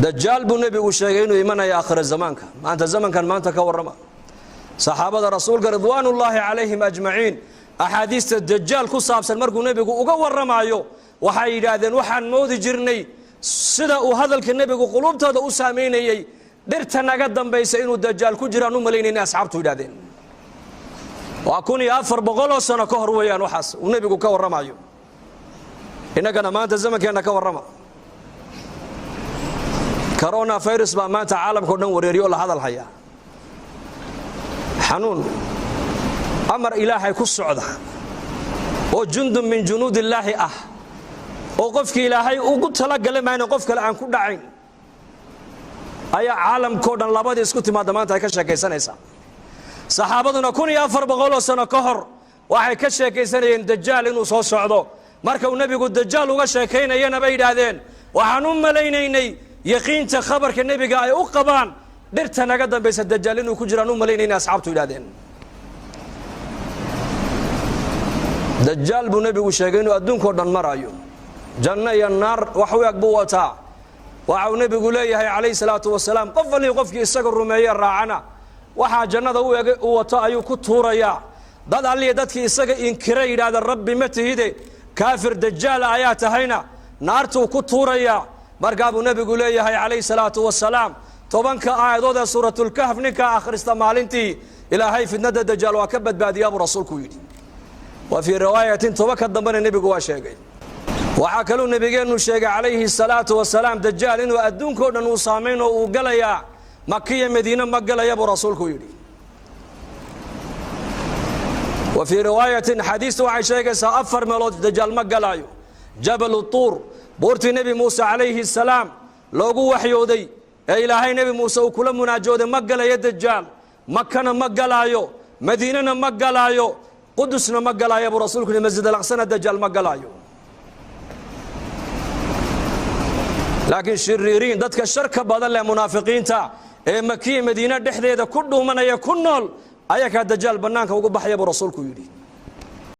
دجال بو نبي وشيغay inuu imanaya aakhir zamaanka maanta zamankan maanta ka warrama saxaabada rasuulka ridwaanullaahi calayhim ajmaciin axaadiista dajjal ku saabsan markuu nabigu uga warramayo waxay yiraahdeen waxaan moodi jirnay sida uu hadalka nabigu qulubtooda u saameeyay dhirta naga dambaysa inuu dajjal ku jiraan u maleynayna asxaabtu yiraahdeen waa 1400 sano ka hor weeyaan waxaas uu nabigu ka warramayo inagana maanta zamankeena ka warrama كورونا فيروس ما مات عالم كودن وريريو لا هذا الحياه حنون امر الهي كسوده او جند من جنود الله او قفك الهي او تلغل ما ان قف كلا ان ku dhacayn aya caalam koodan labada isku timaada maanta ay ka sheekaysanaysa saxaabaduna 1400 sano ka hor waxay ka sheekaysanayeen dajjal inuu soo socdo marka uu nabigu dajjal uga sheekaynayna bay yiraahdeen waxaan u maleynaynay yaqiinta khabarka nabiga ay u qabaan dhirta naga dambaysa dajjal inuu ku jiraan u maleynayna asxaabtu yiraahdeen dajjal buu nabigu sheegay inuu adduunka dhan marayo janna iyo naar wax u ag buu wataa waxa uu nabigu leeyahay calayhi salaatu wasalaam qofkii isaga rumeeyay raacana waxa jannada u wato ayuu ku tuuraya dad alliye dadkii isaga inkiray yiraahdo rabbi ma tahide kaafir dajjal ayaa tahayna naartu ku tuuraya markaa buu nabigu leeyahay calayhi salaatu wasalaam tobanka aayadooda suuratul kahf ninka akhrista maalintii ilaahay fitnada dajjal waa ka badbaadiyaa buu rasuulku yidhi wa fi riwaayatin tobanka dambana nabigu waa sheegay waxa kaloo nabigeenu sheegay calayhi salaatu wasalaam dajjal inuu adduunka dhan uu saameeyo uu galaya Makka iyo Madiina ma galaya buu rasuulku yidhi wa fi riwaayatin xadiis waxa sheegaysa afar meelood dajjal ma galayo jabal tur بورتي نبي موسى عليه السلام لوغو وحيودي إلهي نبي موسى وكل مناجود مقل يا دجال مكة مقلايو مدينة مقلايو قدسنا مقلايو أبو رسولك المسجد الأقصى الدجال مقلايو لكن شريرين دتك الشركة بدل منافقين تا مكية مدينة دحديدة كلهم من يكونول أيك الدجال بنانك وقبح يا أبو رسولك يريد